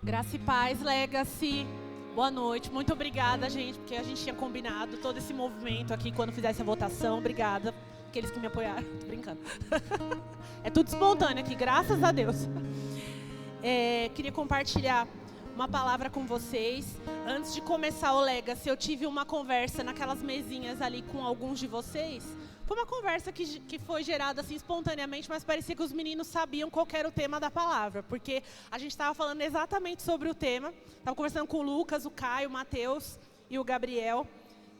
Graça e paz, Legacy. Boa noite. Muito obrigada, gente, porque a gente tinha combinado todo esse movimento aqui quando fizesse a votação. Obrigada, aqueles que me apoiaram. Tô brincando. É tudo espontâneo aqui, graças a Deus. Queria compartilhar uma palavra com vocês. Antes de começar o Legacy, eu tive uma conversa naquelas mesinhas ali com alguns de vocês. Foi uma conversa que foi gerada assim espontaneamente, mas parecia que os meninos sabiam qual era o tema da palavra, porque a gente estava falando exatamente sobre o tema. Estava conversando com o Lucas, o Caio, o Matheus e o Gabriel.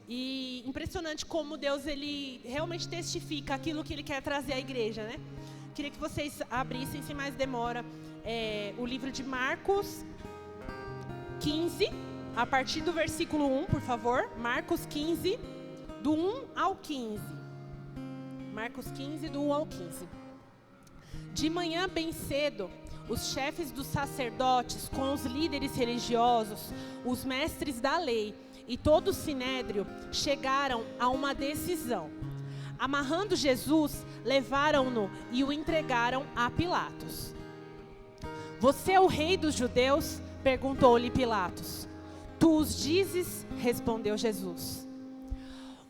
E impressionante como Deus ele realmente testifica aquilo que Ele quer trazer à igreja, né? Queria que vocês abrissem, sem mais demora, o livro de Marcos 15, a partir do versículo 1, por favor. Marcos 15, do 1 ao 15. Marcos 15, do 1 ao 15. De manhã bem cedo, os chefes dos sacerdotes, com os líderes religiosos, os mestres da lei e todo o sinédrio, chegaram a uma decisão. Amarrando Jesus, levaram-no e o entregaram a Pilatos. Você é o rei dos judeus? Perguntou-lhe Pilatos. Tu os dizes, respondeu Jesus.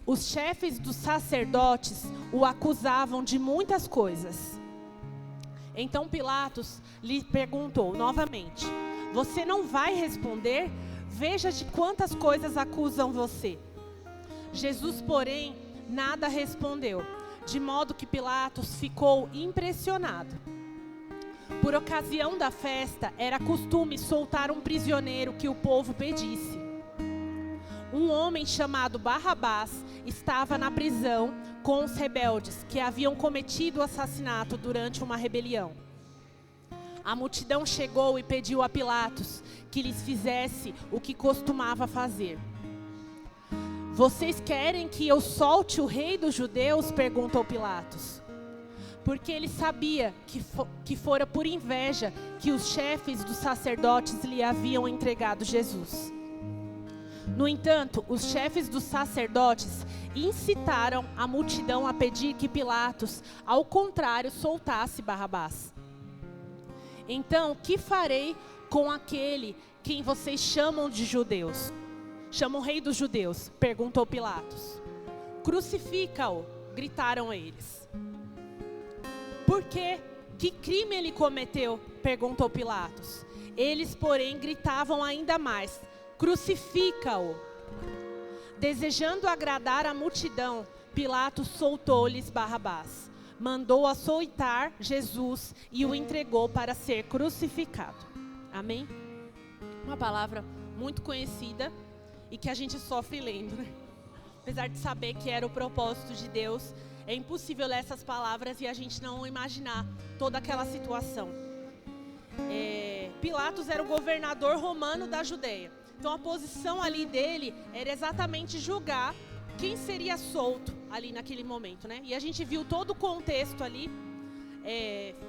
Os chefes dos sacerdotes o acusavam de muitas coisas. Então Pilatos lhe perguntou novamente: você não vai responder? Veja de quantas coisas acusam você. Jesus, porém, nada respondeu, de modo que Pilatos ficou impressionado. Por ocasião da festa, era costume soltar um prisioneiro que o povo pedisse. Um homem chamado Barrabás estava na prisão com os rebeldes que haviam cometido o assassinato durante uma rebelião. A multidão chegou e pediu a Pilatos que lhes fizesse o que costumava fazer. Vocês querem que eu solte o rei dos judeus? Perguntou Pilatos. Porque ele sabia que fora por inveja que os chefes dos sacerdotes lhe haviam entregado Jesus. No entanto, os chefes dos sacerdotes incitaram a multidão a pedir que Pilatos, ao contrário, soltasse Barrabás. Então, que farei com aquele quem vocês chamam de judeus? Chamam rei dos judeus? Perguntou Pilatos. Crucifica-o, gritaram eles. Por quê? Que crime ele cometeu? Perguntou Pilatos. Eles, porém, gritavam ainda mais. Crucifica-o. Desejando agradar a multidão, Pilatos soltou-lhes Barrabás. Mandou açoitar Jesus e o entregou para ser crucificado. Amém? Uma palavra muito conhecida e que a gente sofre lendo, né? Apesar de saber que era o propósito de Deus, é impossível ler essas palavras e a gente não imaginar toda aquela situação. Pilatos era o governador romano da Judeia. Então a posição ali dele era exatamente julgar quem seria solto ali naquele momento, né? E a gente viu todo o contexto ali,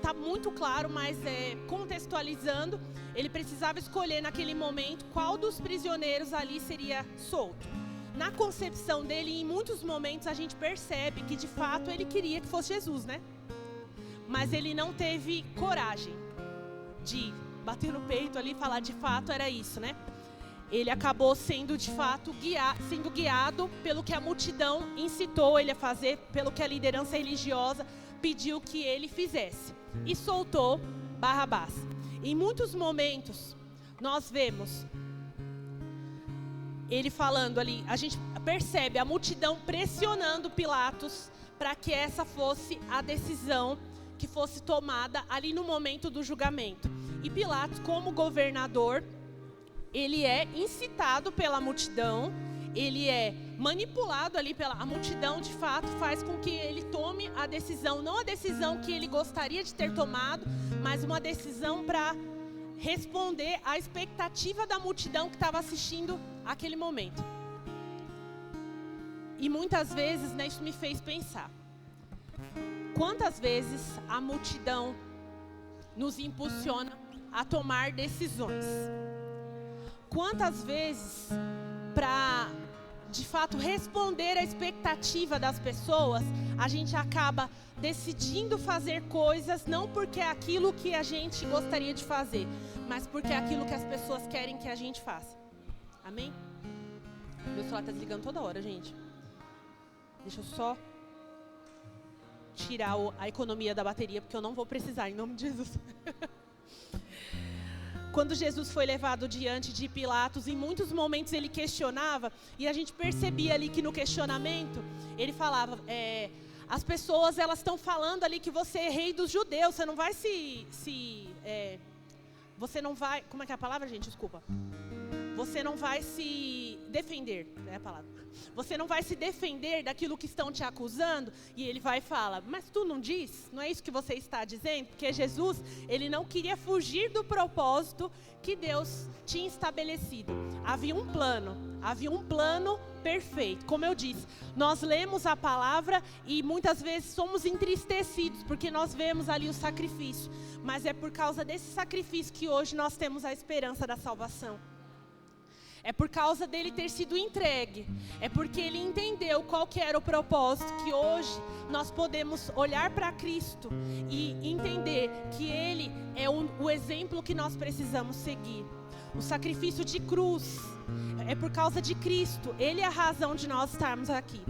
tá muito claro, mas contextualizando, ele precisava escolher naquele momento qual dos prisioneiros ali seria solto. Na concepção dele, em muitos momentos a gente percebe que de fato ele queria que fosse Jesus, né? Mas ele não teve coragem de bater no peito ali e falar de fato era isso, né? Ele acabou sendo de fato sendo guiado pelo que a multidão incitou ele a fazer, pelo que a liderança religiosa pediu que ele fizesse. E soltou Barrabás. Em muitos momentos, nós vemos ele falando ali, a gente percebe a multidão pressionando Pilatos para que essa fosse a decisão que fosse tomada ali no momento do julgamento. E Pilatos, como governador, ele é incitado pela multidão, ele é manipulado ali a multidão, de fato, faz com que ele tome a decisão, não a decisão que ele gostaria de ter tomado, mas uma decisão para responder à expectativa da multidão que estava assistindo aquele momento. E muitas vezes, né, isso me fez pensar. Quantas vezes a multidão nos impulsiona a tomar decisões? Quantas vezes, para de fato, responder à expectativa das pessoas, a gente acaba decidindo fazer coisas não porque é aquilo que a gente gostaria de fazer, mas porque é aquilo que as pessoas querem que a gente faça. Amém? Meu celular está desligando toda hora, gente. Deixa eu só tirar a economia da bateria, porque eu não vou precisar, em nome de Jesus. Quando Jesus foi levado diante de Pilatos, em muitos momentos ele questionava, e a gente percebia ali que no questionamento, ele falava, as pessoas elas estão falando ali que você é rei dos judeus, você não vai você não vai, como é que é a palavra, gente? Desculpa. Você não vai se defender, é a palavra. Você não vai se defender daquilo que estão te acusando. E ele vai e fala, mas tu não diz? Não é isso que você está dizendo? Porque Jesus, ele não queria fugir do propósito que Deus tinha estabelecido. Havia um plano perfeito. Como eu disse, nós lemos a palavra e muitas vezes somos entristecidos, porque nós vemos ali o sacrifício. Mas é por causa desse sacrifício que hoje nós temos a esperança da salvação. É por causa dele ter sido entregue. É porque ele entendeu qual que era o propósito, que hoje nós podemos olhar para Cristo e entender que ele é o exemplo que nós precisamos seguir. O sacrifício de cruz é por causa de Cristo. Ele é a razão de nós estarmos aqui.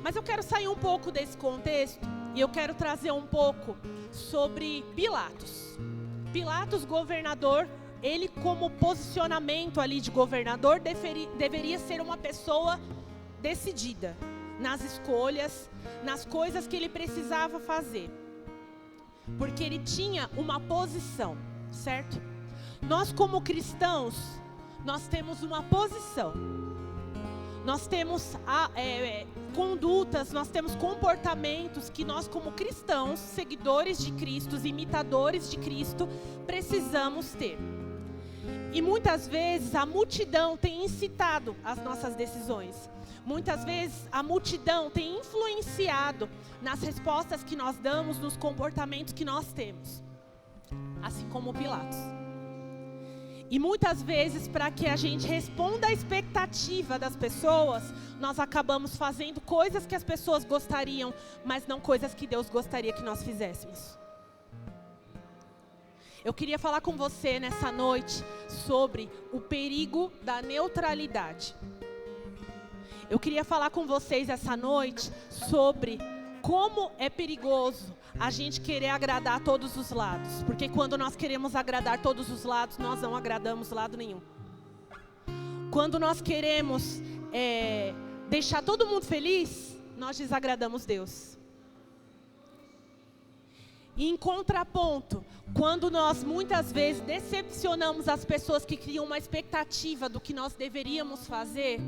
Mas eu quero sair um pouco desse contexto e eu quero trazer um pouco sobre Pilatos. Pilatos, governador. Ele, como posicionamento ali de governador, deveria ser uma pessoa decidida nas escolhas, nas coisas que ele precisava fazer. Porque ele tinha uma posição, certo? Nós, como cristãos, nós temos uma posição. Nós temos condutas, nós temos comportamentos que nós, como cristãos, seguidores de Cristo, imitadores de Cristo, precisamos ter. E muitas vezes a multidão tem incitado as nossas decisões. Muitas vezes a multidão tem influenciado nas respostas que nós damos, nos comportamentos que nós temos. Assim como Pilatos. E muitas vezes, para que a gente responda à expectativa das pessoas, nós acabamos fazendo coisas que as pessoas gostariam, mas não coisas que Deus gostaria que nós fizéssemos. Eu queria falar com você nessa noite sobre o perigo da neutralidade. Eu queria falar com vocês essa noite sobre como é perigoso a gente querer agradar a todos os lados. Porque quando nós queremos agradar todos os lados, nós não agradamos lado nenhum. Quando nós queremos deixar todo mundo feliz, nós desagradamos Deus. E em contraponto, quando nós muitas vezes decepcionamos as pessoas que criam uma expectativa do que nós deveríamos fazer,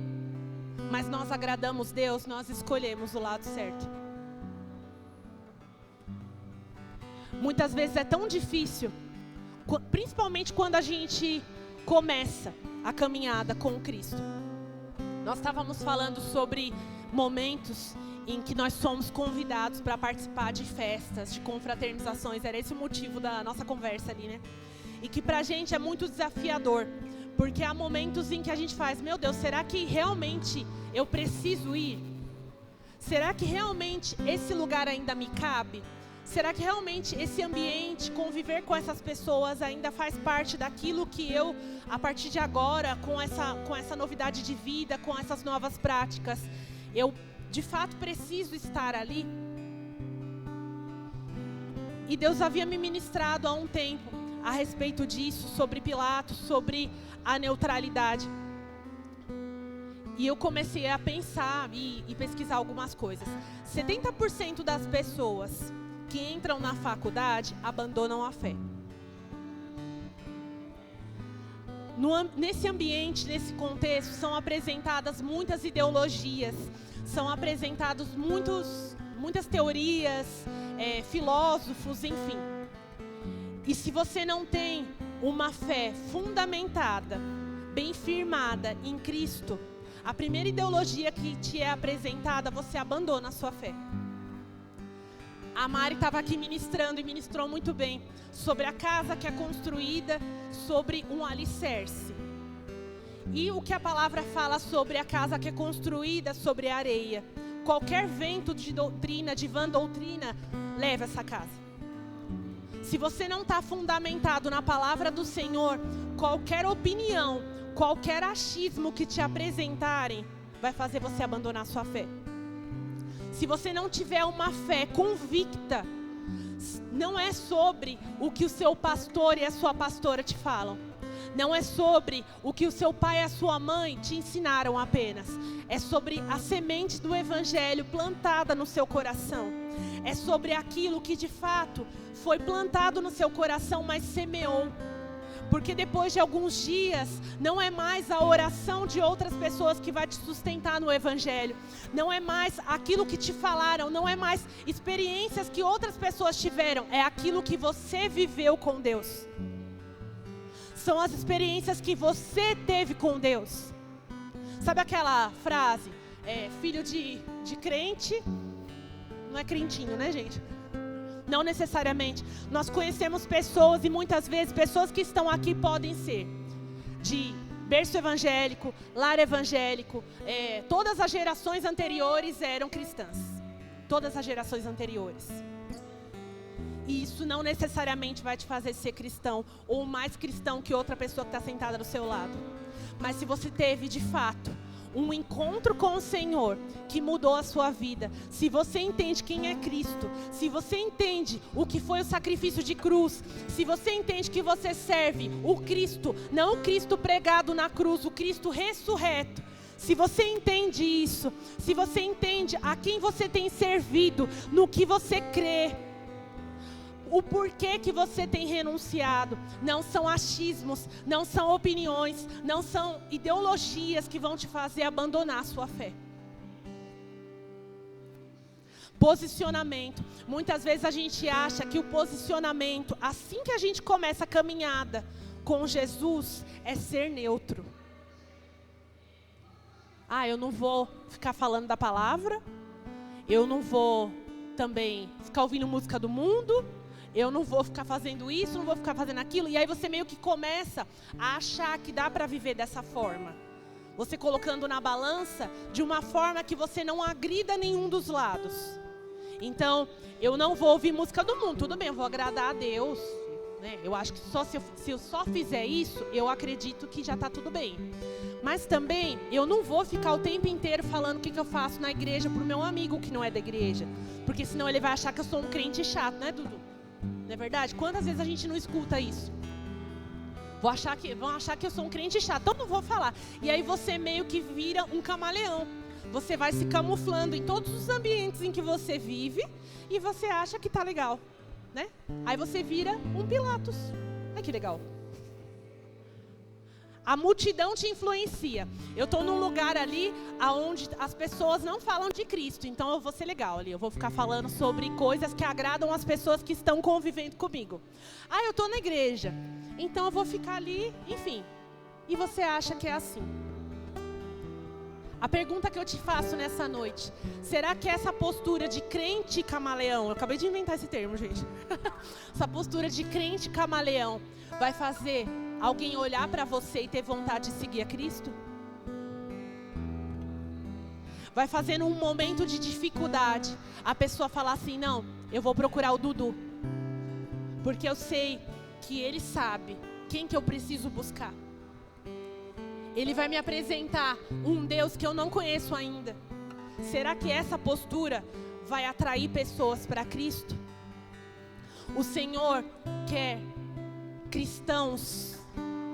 mas nós agradamos Deus, nós escolhemos o lado certo. Muitas vezes é tão difícil, principalmente quando a gente começa a caminhada com Cristo. Nós estávamos falando sobre momentos em que nós somos convidados para participar de festas, de confraternizações. Era esse o motivo da nossa conversa ali, né? E que pra gente é muito desafiador, porque há momentos em que a gente faz, meu Deus, será que realmente eu preciso ir? Será que realmente esse lugar ainda me cabe? Será que realmente esse ambiente, conviver com essas pessoas ainda faz parte daquilo que eu, a partir de agora, com essa novidade de vida, com essas novas práticas, eu de fato preciso estar ali? E Deus havia me ministrado há um tempo a respeito disso, sobre Pilatos, sobre a neutralidade. E eu comecei a pensar e pesquisar algumas coisas. 70% das pessoas que entram na faculdade abandonam a fé. Nesse ambiente, nesse contexto, são apresentadas muitas ideologias, são apresentados muitas teorias, filósofos, enfim. E se você não tem uma fé fundamentada, bem firmada em Cristo, a primeira ideologia que te é apresentada, você abandona a sua fé. A Mari estava aqui ministrando e ministrou muito bem sobre a casa que é construída sobre um alicerce. E o que a palavra fala sobre a casa que é construída sobre a areia. Qualquer vento de doutrina, de vã doutrina, leva essa casa. Se você não está fundamentado na palavra do Senhor, qualquer opinião, qualquer achismo que te apresentarem, vai fazer você abandonar sua fé. Se você não tiver uma fé convicta, não é sobre o que o seu pastor e a sua pastora te falam. Não é sobre o que o seu pai e a sua mãe te ensinaram apenas. É sobre a semente do evangelho plantada no seu coração. É sobre aquilo que de fato foi plantado no seu coração, mas semeou. Porque depois de alguns dias, não é mais a oração de outras pessoas que vai te sustentar no evangelho. Não é mais aquilo que te falaram, não é mais experiências que outras pessoas tiveram. É aquilo que você viveu com Deus. São as experiências que você teve com Deus. Sabe aquela frase, filho de crente, não é crentinho, né, gente? Não necessariamente. Nós conhecemos pessoas, e muitas vezes pessoas que estão aqui podem ser de berço evangélico, lar evangélico. Todas as gerações anteriores eram cristãs. Todas as gerações anteriores. E isso não necessariamente vai te fazer ser cristão ou mais cristão que outra pessoa que está sentada do seu lado. Mas se você teve de fato um encontro com o Senhor que mudou a sua vida, se você entende quem é Cristo, se você entende o que foi o sacrifício de cruz, se você entende que você serve o Cristo, não o Cristo pregado na cruz, o Cristo ressurreto, se você entende isso, se você entende a quem você tem servido, no que você crê, o porquê que você tem renunciado, não são achismos, não são opiniões, não são ideologias que vão te fazer abandonar a sua fé. Posicionamento. Muitas vezes a gente acha que o posicionamento, assim que a gente começa a caminhada com Jesus, é ser neutro. Eu não vou ficar falando da palavra, eu não vou também ficar ouvindo música do mundo, eu não vou ficar fazendo isso, não vou ficar fazendo aquilo. E aí você meio que começa a achar que dá para viver dessa forma. Você colocando na balança de uma forma que você não agrida nenhum dos lados. Então, eu não vou ouvir música do mundo. Tudo bem, eu vou agradar a Deus, né? Eu acho que se eu só fizer isso, eu acredito que já está tudo bem. Mas também, eu não vou ficar o tempo inteiro falando o que eu faço na igreja para o meu amigo que não é da igreja. Porque senão ele vai achar que eu sou um crente chato, né, Dudu? Não é verdade? Quantas vezes a gente não escuta isso? Vão achar que eu sou um crente chato, então não vou falar. E aí você meio que vira um camaleão. Você vai se camuflando em todos os ambientes em que você vive e você acha que tá legal, né? Aí você vira um Pilatos. Ai, que legal. A multidão te influencia. Eu estou num lugar ali onde as pessoas não falam de Cristo. Então eu vou ser legal ali. Eu vou ficar falando sobre coisas que agradam as pessoas que estão convivendo comigo. Eu estou na igreja. Então eu vou ficar ali, enfim. E você acha que é assim? A pergunta que eu te faço nessa noite. Será que essa postura de crente camaleão... Eu acabei de inventar esse termo, gente. Essa postura de crente camaleão vai fazer alguém olhar para você e ter vontade de seguir a Cristo? Vai fazer num momento de dificuldade a pessoa falar assim, não, eu vou procurar o Dudu. Porque eu sei que ele sabe quem que eu preciso buscar. Ele vai me apresentar um Deus que eu não conheço ainda. Será que essa postura vai atrair pessoas para Cristo? O Senhor quer cristãos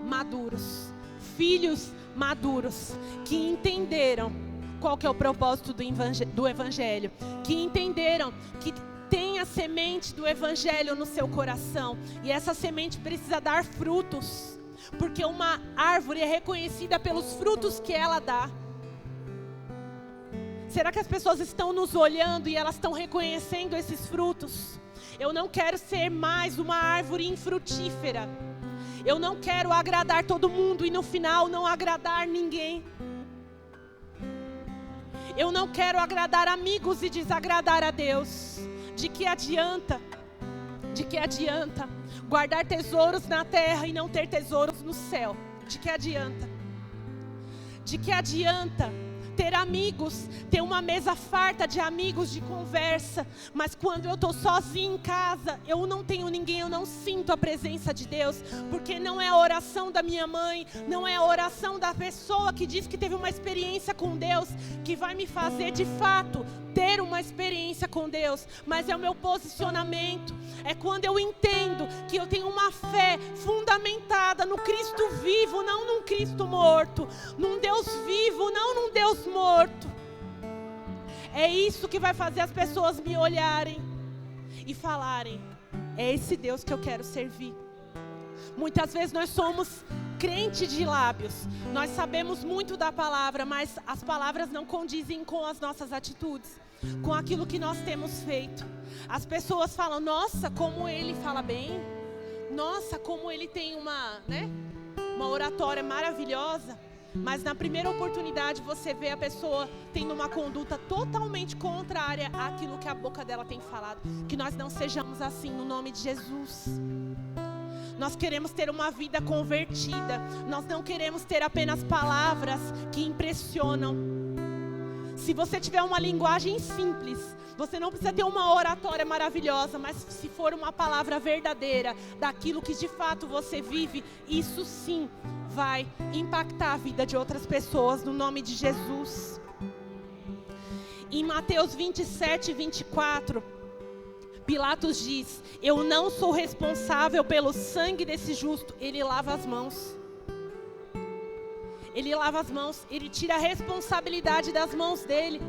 maduros, filhos maduros, que entenderam qual que é o propósito do Evangelho, que entenderam que tem a semente do Evangelho no seu coração, e essa semente precisa dar frutos, porque uma árvore é reconhecida pelos frutos que ela dá. Será que as pessoas estão nos olhando e elas estão reconhecendo esses frutos? Eu não quero ser mais uma árvore infrutífera. Eu não quero agradar todo mundo e no final não agradar ninguém. Eu não quero agradar amigos e desagradar a Deus. De que adianta? De que adianta guardar tesouros na terra e não ter tesouros no céu? De que adianta? De que adianta ter amigos, ter uma mesa farta de amigos de conversa, mas quando eu estou sozinha em casa, eu não tenho ninguém, eu não sinto a presença de Deus, porque não é a oração da minha mãe, não é a oração da pessoa que diz que teve uma experiência com Deus, que vai me fazer de fato ter uma experiência com Deus, mas é o meu posicionamento, é quando eu entendo que eu tenho uma fé fundamentada no Cristo vivo, não num Cristo morto, num Deus vivo, não num Deus morto. É isso que vai fazer as pessoas me olharem e falarem: é esse Deus que eu quero servir. Muitas vezes nós somos crente de lábios, nós sabemos muito da palavra, mas as palavras não condizem com as nossas atitudes, com aquilo que nós temos feito. As pessoas falam: nossa, como ele fala bem, nossa, como ele tem uma oratória maravilhosa, mas na primeira oportunidade você vê a pessoa tendo uma conduta totalmente contrária àquilo que a boca dela tem falado. Que nós não sejamos assim, no nome de Jesus. Nós queremos ter uma vida convertida. Nós não queremos ter apenas palavras que impressionam. Se você tiver uma linguagem simples, você não precisa ter uma oratória maravilhosa, mas se for uma palavra verdadeira, daquilo que de fato você vive, isso sim vai impactar a vida de outras pessoas, no nome de Jesus. Em Mateus 27, 24, Pilatos diz: eu não sou responsável pelo sangue desse justo. Ele lava as mãos. Ele lava as mãos, ele tira a responsabilidade das mãos dele,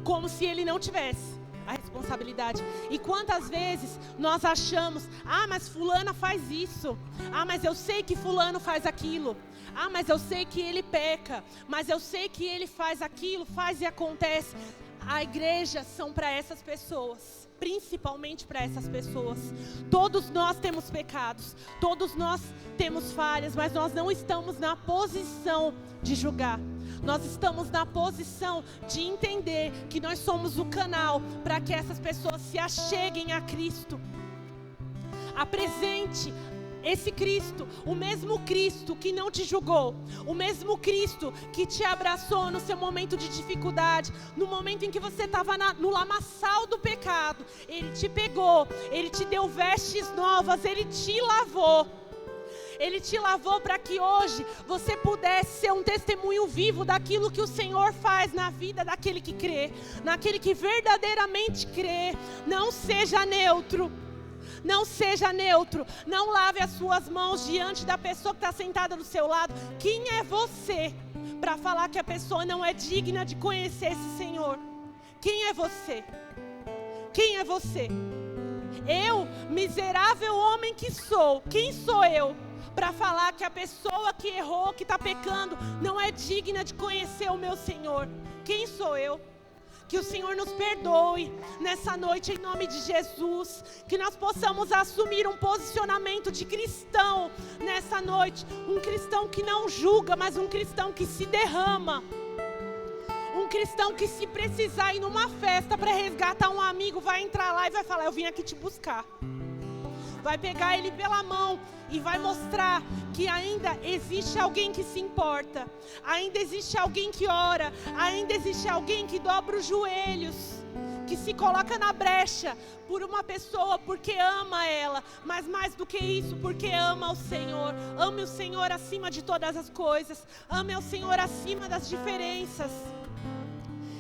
como se ele não tivesse a responsabilidade. E quantas vezes nós achamos: ah, mas fulana faz isso, ah, mas eu sei que fulano faz aquilo, ah, mas eu sei que ele peca, mas eu sei que ele faz aquilo, faz e acontece. A igreja são para essas pessoas, principalmente para essas pessoas. Todos nós temos pecados, todos nós temos falhas, mas nós não estamos na posição de julgar. Nós estamos na posição de entender que nós somos o canal para que essas pessoas se acheguem a Cristo. Apresente esse Cristo, o mesmo Cristo que não te julgou, o mesmo Cristo que te abraçou no seu momento de dificuldade, no momento em que você estava no lamaçal do pecado. Ele te pegou, Ele te deu vestes novas, Ele te lavou. Ele te lavou para que hoje você pudesse ser um testemunho vivo daquilo que o Senhor faz na vida daquele que crê, naquele que verdadeiramente crê. Não seja neutro. Não seja neutro, não lave as suas mãos diante da pessoa que está sentada do seu lado. Quem é você para falar que a pessoa não é digna de conhecer esse Senhor? Quem é você? Quem é você? Eu, miserável homem que sou, quem sou eu para falar que a pessoa que errou, que está pecando, não é digna de conhecer o meu Senhor? Quem sou eu? Que o Senhor nos perdoe nessa noite em nome de Jesus. Que nós possamos assumir um posicionamento de cristão nessa noite. Um cristão que não julga, mas um cristão que se derrama. Um cristão que, se precisar ir numa festa para resgatar um amigo, vai entrar lá e vai falar: eu vim aqui te buscar. Vai pegar ele pela mão e vai mostrar que ainda existe alguém que se importa, ainda existe alguém que ora, ainda existe alguém que dobra os joelhos, que se coloca na brecha por uma pessoa porque ama ela, mas mais do que isso, porque ama o Senhor. Ame o Senhor acima de todas as coisas, ame o Senhor acima das diferenças.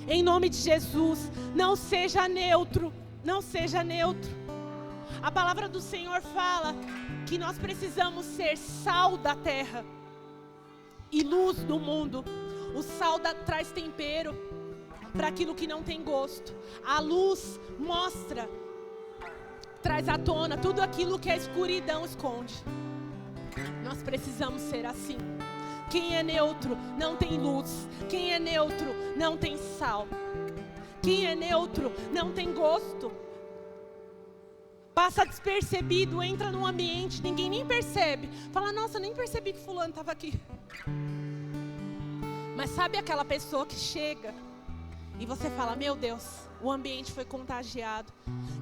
Em nome de Jesus, não seja neutro, não seja neutro. A palavra do Senhor fala que nós precisamos ser sal da terra e luz do mundo. O sal traz tempero para aquilo que não tem gosto. A luz mostra, traz à tona tudo aquilo que a escuridão esconde. Nós precisamos ser assim. Quem é neutro não tem luz. Quem é neutro não tem sal. Quem é neutro não tem gosto. Passa despercebido, entra num ambiente, ninguém nem percebe. Fala: nossa, nem percebi que fulano estava aqui. Mas sabe aquela pessoa que chega e você fala, meu Deus, o ambiente foi contagiado.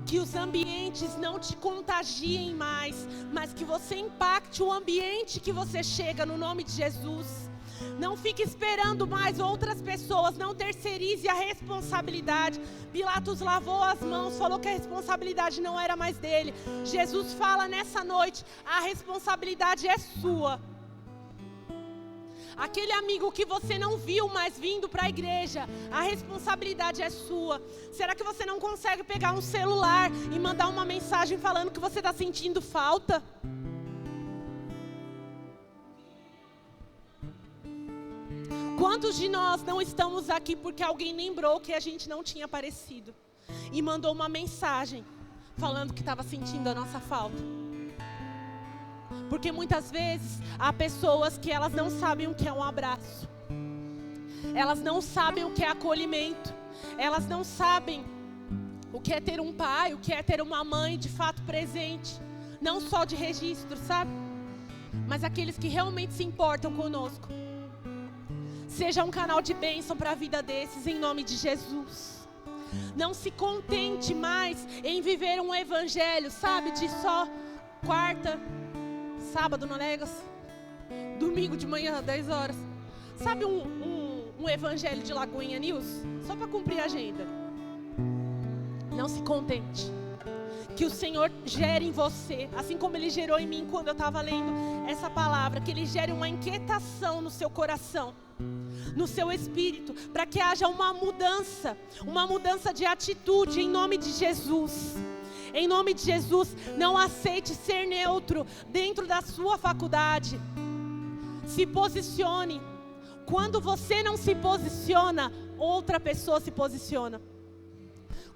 Que os ambientes não te contagiem mais, mas que você impacte o ambiente que você chega, no nome de Jesus. Não fique esperando mais outras pessoas, não terceirize a responsabilidade. Pilatos lavou as mãos, falou que a responsabilidade não era mais dele. Jesus fala nessa noite, a responsabilidade é sua. Aquele amigo que você não viu mais vindo para a igreja, a responsabilidade é sua. Será que você não consegue pegar um celular e mandar uma mensagem falando que você está sentindo falta? Quantos de nós não estamos aqui porque alguém lembrou que a gente não tinha aparecido e mandou uma mensagem falando que estava sentindo a nossa falta? Porque muitas vezes há pessoas que elas não sabem o que é um abraço. Elas não sabem o que é acolhimento. Elas não sabem o que é ter um pai, o que é ter uma mãe de fato presente. Não só de registro, sabe? Mas aqueles que realmente se importam conosco. Seja um canal de bênção para a vida desses, em nome de Jesus. Não se contente mais em viver um evangelho, sabe? De só quarta, sábado no Legas, domingo de manhã, 10 horas. Sabe um evangelho de Lagoinha News? Só para cumprir a agenda. Não se contente. Que o Senhor gere em você, assim como Ele gerou em mim quando eu estava lendo essa palavra. Que Ele gere uma inquietação no seu coração, no seu espírito, para que haja uma mudança de atitude em nome de Jesus. Em nome de Jesus, não aceite ser neutro dentro da sua faculdade. Se posicione. Quando você não se posiciona, outra pessoa se posiciona.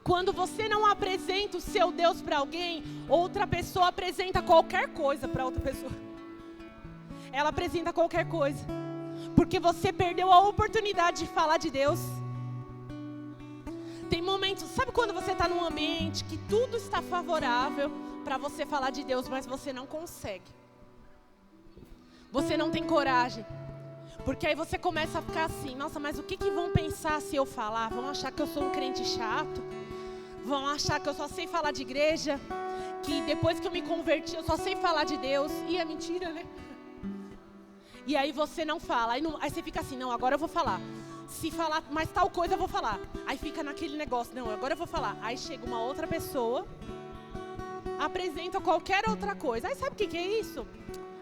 Quando você não apresenta o seu Deus para alguém, outra pessoa apresenta qualquer coisa para outra pessoa. Ela apresenta qualquer coisa. Porque você perdeu a oportunidade de falar de Deus. Tem momentos, sabe quando você está num ambiente que tudo está favorável para você falar de Deus, mas você não consegue. Você não tem coragem. Porque aí você começa a ficar assim, nossa, mas o que vão pensar se eu falar? Vão achar que eu sou um crente chato? Vão achar que eu só sei falar de igreja? Que depois que eu me converti eu só sei falar de Deus? E é mentira, né? E aí você não fala, aí você fica assim, não, agora eu vou falar. Se falar mais tal coisa eu vou falar. Aí fica naquele negócio, não, agora eu vou falar. Aí chega uma outra pessoa, apresenta qualquer outra coisa. Aí sabe o que é isso?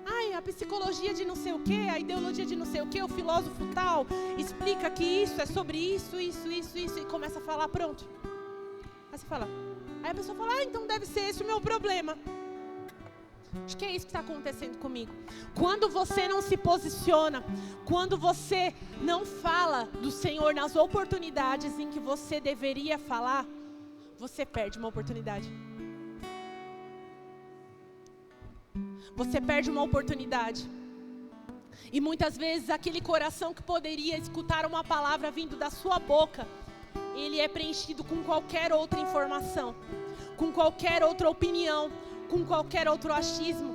Ai, a psicologia de não sei o que, a ideologia de não sei o que, o filósofo tal, explica que isso é sobre isso, e começa a falar, pronto. Aí você fala, aí a pessoa fala, então deve ser esse o meu problema. Acho que é isso que está acontecendo comigo. Quando você não se posiciona, quando você não fala do Senhor nas oportunidades em que você deveria falar, você perde uma oportunidade. Você perde uma oportunidade. E muitas vezes aquele coração que poderia escutar uma palavra vindo da sua boca, ele é preenchido com qualquer outra informação, com qualquer outra opinião, com qualquer outro achismo.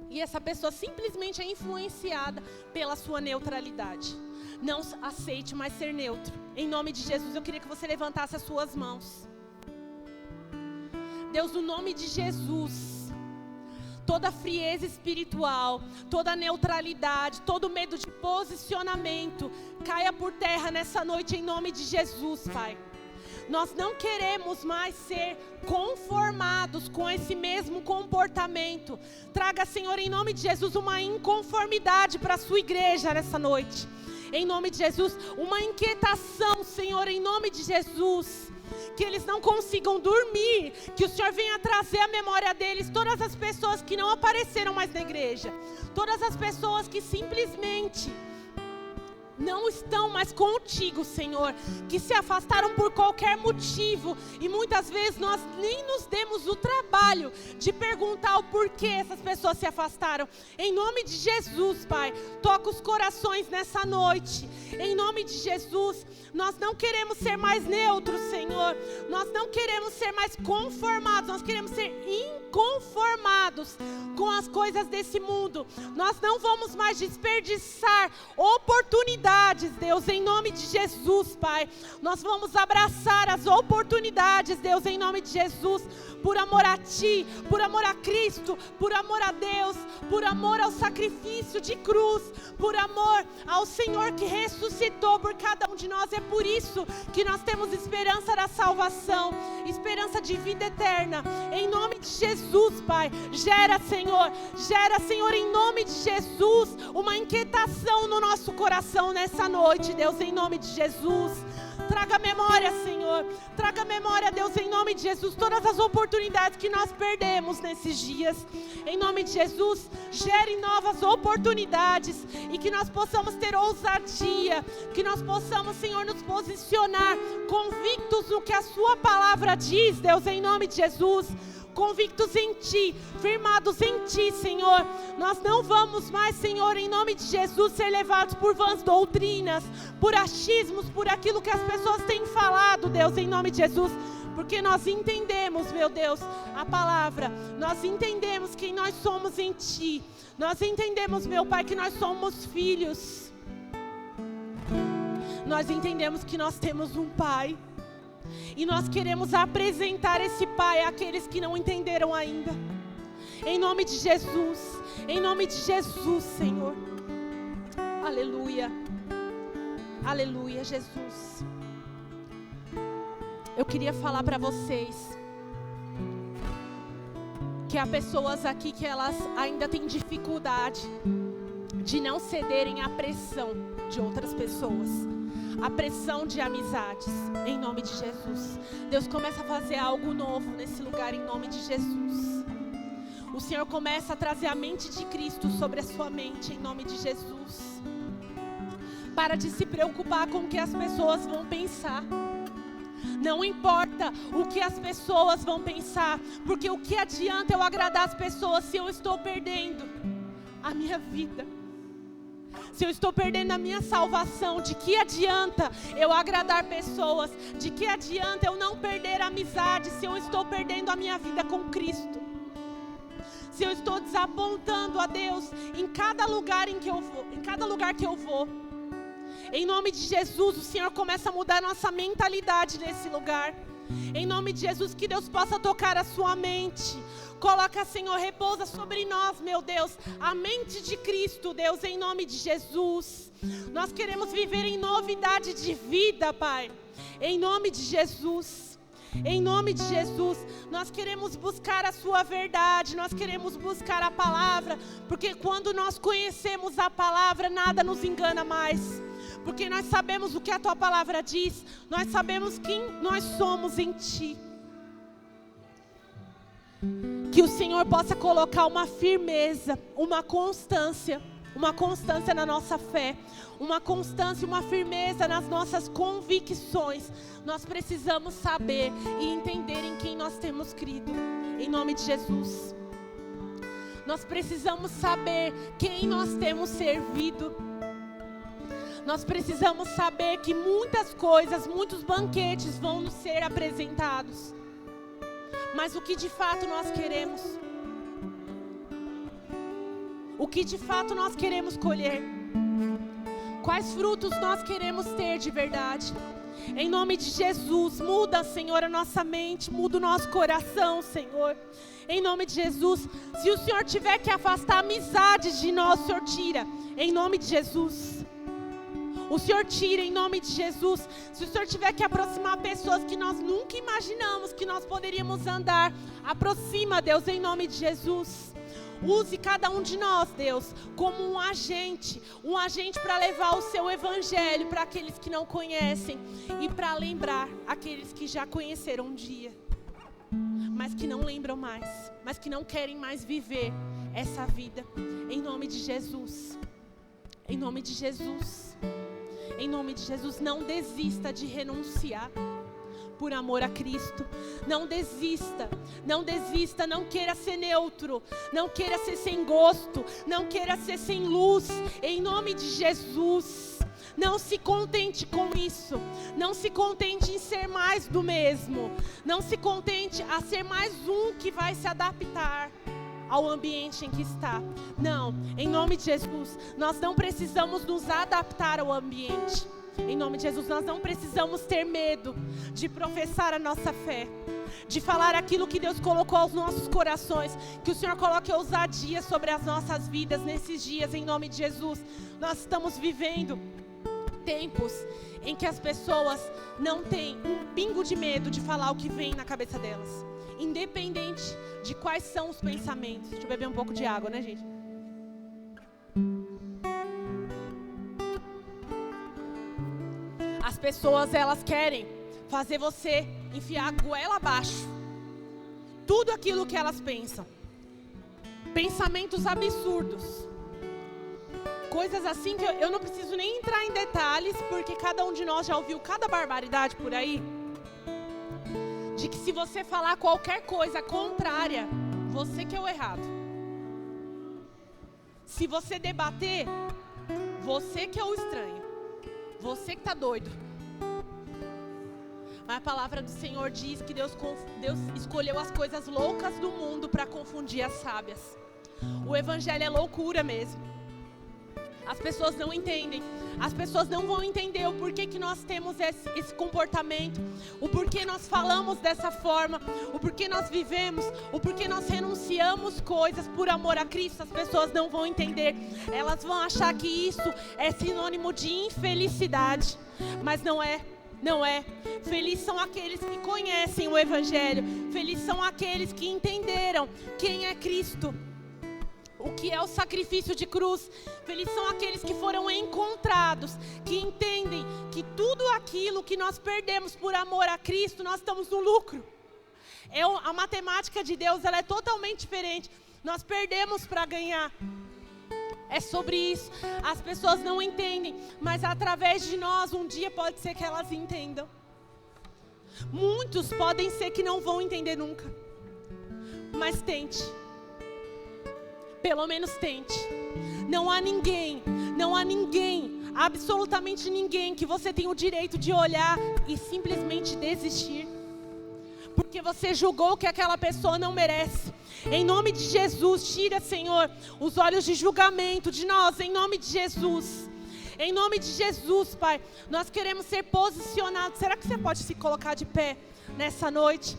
E essa pessoa simplesmente é influenciada pela sua neutralidade. Não aceite mais ser neutro. Em nome de Jesus, eu queria que você levantasse as suas mãos. Deus, no nome de Jesus, toda frieza espiritual, toda neutralidade, todo medo de posicionamento, caia por terra nessa noite em nome de Jesus, Pai. Nós não queremos mais ser conformados com esse mesmo comportamento. Traga, Senhor, em nome de Jesus, uma inconformidade para a sua igreja nessa noite. Em nome de Jesus, uma inquietação, Senhor, em nome de Jesus. Que eles não consigam dormir, que o Senhor venha trazer à memória deles todas as pessoas que não apareceram mais na igreja. Todas as pessoas que simplesmente não estão mais contigo, Senhor, que se afastaram por qualquer motivo, e muitas vezes nós nem nos demos o trabalho de perguntar o porquê essas pessoas se afastaram. Em nome de Jesus, Pai, toca os corações nessa noite. Em nome de Jesus, nós não queremos ser mais neutros, Senhor, nós não queremos ser mais conformados, nós queremos ser conformados com as coisas desse mundo. Nós não vamos mais desperdiçar oportunidades, Deus, em nome de Jesus, Pai. Nós vamos abraçar as oportunidades, Deus, em nome de Jesus, por amor a Ti, por amor a Cristo, por amor a Deus, por amor ao sacrifício de cruz, por amor ao Senhor que ressuscitou por cada um de nós. É por isso que nós temos esperança da salvação, esperança de vida eterna. Em nome de Jesus, Pai, gera, Senhor, em nome de Jesus, uma inquietação no nosso coração nessa noite, Deus, em nome de Jesus. Traga memória, Senhor. Traga memória, Deus, em nome de Jesus. Todas as oportunidades que nós perdemos nesses dias. Em nome de Jesus, gere novas oportunidades. E que nós possamos ter ousadia. Que nós possamos, Senhor, nos posicionar convictos no que a Sua palavra diz, Deus, em nome de Jesus. Convictos em Ti, firmados em Ti, Senhor. Nós não vamos mais, Senhor, em nome de Jesus, ser levados por vãs doutrinas, por achismos, por aquilo que as pessoas têm falado, Deus, em nome de Jesus. Porque nós entendemos, meu Deus, a palavra. Nós entendemos quem nós somos em Ti. Nós entendemos, meu Pai, que nós somos filhos. Nós entendemos que nós temos um Pai. E nós queremos apresentar esse Pai àqueles que não entenderam ainda. Em nome de Jesus. Em nome de Jesus, Senhor. Aleluia. Aleluia, Jesus. Eu queria falar para vocês que há pessoas aqui que elas ainda têm dificuldade de não cederem à pressão de outras pessoas. A pressão de amizades, em nome de Jesus. Deus começa a fazer algo novo nesse lugar, em nome de Jesus. O Senhor começa a trazer a mente de Cristo sobre a sua mente, em nome de Jesus. Para de se preocupar com o que as pessoas vão pensar. Não importa o que as pessoas vão pensar, porque o que adianta eu agradar as pessoas se eu estou perdendo a minha vida? Se eu estou perdendo a minha salvação, de que adianta eu agradar pessoas? De que adianta eu não perder a amizade se eu estou perdendo a minha vida com Cristo? Se eu estou desapontando a Deus em cada lugar em que eu vou, em cada lugar que eu vou. Em nome de Jesus, o Senhor começa a mudar a nossa mentalidade nesse lugar. Em nome de Jesus, que Deus possa tocar a sua mente. Coloca, Senhor, repousa sobre nós, meu Deus, a mente de Cristo, Deus, em nome de Jesus. Nós queremos viver em novidade de vida, Pai, em nome de Jesus. Em nome de Jesus, nós queremos buscar a Sua verdade, nós queremos buscar a palavra, porque quando nós conhecemos a palavra, nada nos engana mais. Porque nós sabemos o que a Tua palavra diz, nós sabemos quem nós somos em Ti. Que o Senhor possa colocar uma firmeza, uma constância na nossa fé, uma constância, uma firmeza nas nossas convicções. Nós precisamos saber e entender em quem nós temos crido, em nome de Jesus. Nós precisamos saber quem nós temos servido. Nós precisamos saber que muitas coisas, muitos banquetes vão nos ser apresentados. Mas o que de fato nós queremos? O que de fato nós queremos colher? Quais frutos nós queremos ter de verdade? Em nome de Jesus, muda, Senhor, a nossa mente, muda o nosso coração, Senhor. Em nome de Jesus, se o Senhor tiver que afastar amizades de nós, o Senhor tira. Em nome de Jesus. O Senhor tira em nome de Jesus. Se o Senhor tiver que aproximar pessoas que nós nunca imaginamos que nós poderíamos andar, aproxima, Deus, em nome de Jesus. Use cada um de nós, Deus, como um agente para levar o Seu evangelho para aqueles que não conhecem e para lembrar aqueles que já conheceram um dia, mas que não lembram mais, mas que não querem mais viver essa vida. Em nome de Jesus. Em nome de Jesus. Em nome de Jesus, não desista de renunciar por amor a Cristo. Não desista, não desista, não queira ser neutro, não queira ser sem gosto, não queira ser sem luz. Em nome de Jesus, Não se contente com isso. Não se contente em ser mais do mesmo. Não se contente a ser mais um que vai se adaptar ao ambiente em que está. Não, em nome de Jesus, nós não precisamos nos adaptar ao ambiente. Em nome de Jesus, nós não precisamos ter medo de professar a nossa fé, de falar aquilo que Deus colocou aos nossos corações. Que o Senhor coloque ousadia sobre as nossas vidas nesses dias, em nome de Jesus. Nós estamos vivendo tempos em que as pessoas não têm um pingo de medo de falar o que vem na cabeça delas, independente de quais são os pensamentos. Deixa eu beber um pouco de água, né, gente? As pessoas, elas querem fazer você enfiar a goela abaixo tudo aquilo que elas pensam. Pensamentos absurdos. Coisas assim que eu não preciso nem entrar em detalhes, porque cada um de nós já ouviu cada barbaridade por aí. De que se você falar qualquer coisa contrária, você que é o errado. Se você debater, você que é o estranho. Você que está doido. Mas a palavra do Senhor diz que Deus escolheu as coisas loucas do mundo para confundir as sábias. O evangelho é loucura mesmo. As pessoas não entendem. As pessoas não vão entender o porquê que nós temos esse comportamento, o porquê nós falamos dessa forma, o porquê nós vivemos, o porquê nós renunciamos coisas por amor a Cristo. As pessoas não vão entender. Elas vão achar que isso é sinônimo de infelicidade, mas não é. Não é. Felizes são aqueles que conhecem o evangelho. Felizes são aqueles que entenderam quem é Cristo, o que é o sacrifício de cruz. Felizes são aqueles que foram encontrados, que entendem que tudo aquilo que nós perdemos por amor a Cristo, nós estamos no lucro. A matemática de Deus, ela é totalmente diferente. Nós perdemos para ganhar. É sobre isso. As pessoas não entendem, mas através de nós, um dia pode ser que elas entendam. Muitos podem ser que não vão entender nunca. Mas tente. Pelo menos tente. Não há ninguém, absolutamente ninguém que você tem o direito de olhar e simplesmente desistir. Porque você julgou que aquela pessoa não merece. Em nome de Jesus, tira, Senhor, os olhos de julgamento de nós, em nome de Jesus. Em nome de Jesus, Pai, nós queremos ser posicionados. Será que você pode se colocar de pé nessa noite?